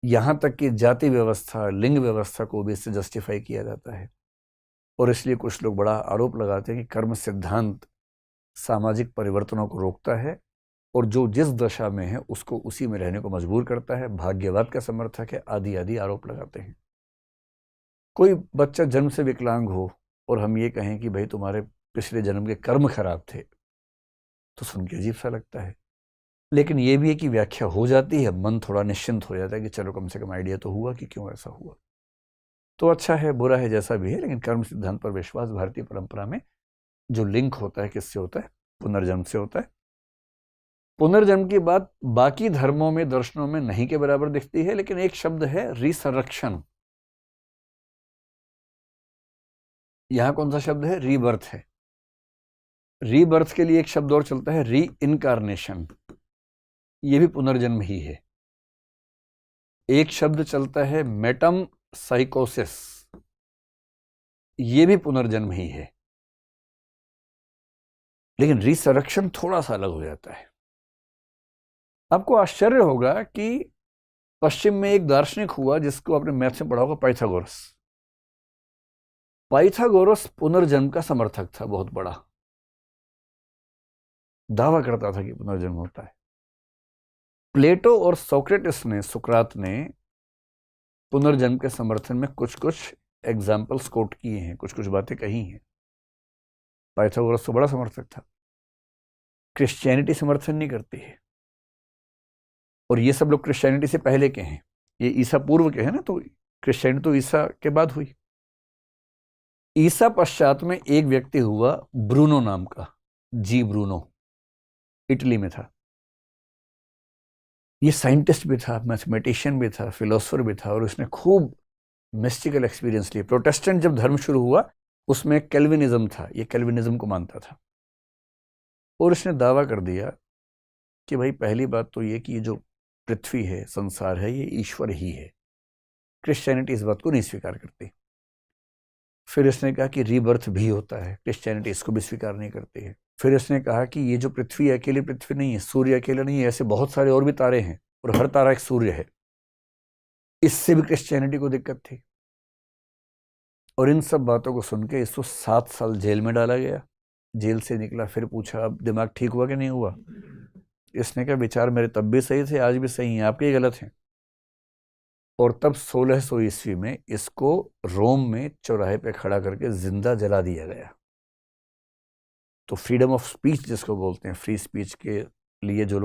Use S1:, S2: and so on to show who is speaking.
S1: यहाँ तक कि जाति व्यवस्था, लिंग व्यवस्था को भी इससे जस्टिफाई किया जाता है। और इसलिए कुछ लोग बड़ा आरोप लगाते हैं कि कर्म सिद्धांत सामाजिक परिवर्तनों को रोकता है और जो जिस दशा में है उसको उसी में रहने को मजबूर करता है, भाग्यवाद का समर्थक है, आदि आदि आरोप लगाते हैं। कोई बच्चा जन्म से विकलांग हो और हम ये कहें कि भाई तुम्हारे पिछले जन्म के कर्म खराब थे, तो सुन के अजीब सा लगता है। लेकिन ये भी है कि व्याख्या हो जाती है, मन थोड़ा निश्चिंत हो जाता है कि चलो कम से कम आइडिया तो हुआ कि क्यों ऐसा हुआ। तो अच्छा है बुरा है जैसा भी है, लेकिन कर्म सिद्धांत पर विश्वास भारतीय परंपरा में जो लिंक होता है किससे होता है? पुनर्जन्म से होता है। पुनर्जन्म की बात बाकी धर्मों में, दर्शनों में नहीं के बराबर दिखती है, लेकिन एक शब्द है रिसरेक्शन। यहां कौन सा शब्द है? रीबर्थ है। रीबर्थ के लिए एक शब्द और चलता है, री इनकारनेशन। ये भी पुनर्जन्म ही है। एक शब्द चलता है मेटम साइकोसिस, ये भी पुनर्जन्म ही है। लेकिन रिसरेक्शन थोड़ा सा अलग हो जाता है। आपको आश्चर्य होगा कि पश्चिम में एक दार्शनिक हुआ जिसको आपने मैथ में पढ़ा होगा, पाइथागोरस। पाइथागोरस पुनर्जन्म का समर्थक था, बहुत बड़ा दावा करता था कि पुनर्जन्म होता है। प्लेटो और सोक्रेटिस ने, सुकरात ने पुनर्जन्म के समर्थन में कुछ कुछ एग्जाम्पल्स कोट किए हैं, कुछ कुछ बातें कही हैं। पाइथागोरस तो बड़ा समर्थक था। क्रिश्चियनिटी समर्थन नहीं करती है, और ये सब लोग क्रिश्चियनिटी से पहले के हैं, ये ईसा पूर्व के हैं ना, तो क्रिश्चियनिटी तो ईसा के बाद हुई। ईसा पश्चात में एक व्यक्ति हुआ ब्रूनो नाम का, जी ब्रूनो, इटली में था। ये साइंटिस्ट भी था, मैथमेटिशियन भी था, फिलोसोफर भी था, और उसने खूब मिस्टिकल एक्सपीरियंस लिए। प्रोटेस्टेंट जब धर्म शुरू हुआ उसमें कैल्विनिज्म था, ये कैल्विनिज्म को मानता था, और उसने दावा कर दिया कि भाई पहली बात तो ये कि ये जो पृथ्वी है, संसार है, ये ईश्वर ही है। क्रिश्चियनिटी इस बात को नहीं स्वीकार करती। फिर इसने कहा कि रीबर्थ भी होता है, क्रिश्चियनिटी इसको भी स्वीकार नहीं करती है। फिर इसने कहा कि ये जो पृथ्वी है अकेली पृथ्वी नहीं है, सूर्य अकेला नहीं है, ऐसे बहुत सारे और भी तारे हैं और हर तारा एक सूर्य है। इससे भी क्रिश्चियनिटी को दिक्कत थी। और इन सब बातों को सुन के इसको 7 साल जेल में डाला गया। जेल से निकला, फिर पूछा अब दिमाग ठीक हुआ कि नहीं हुआ? इसने कहा विचार मेरे तब भी सही थे, आज भी सही हैं, आपके ही गलत हैं। और तब 1600 ईस्वी में इसको रोम में चौराहे पे खड़ा करके जिंदा जला दिया गया। तो फ्रीडम ऑफ स्पीच जिसको बोलते हैं, फ्री स्पीच के लिए जो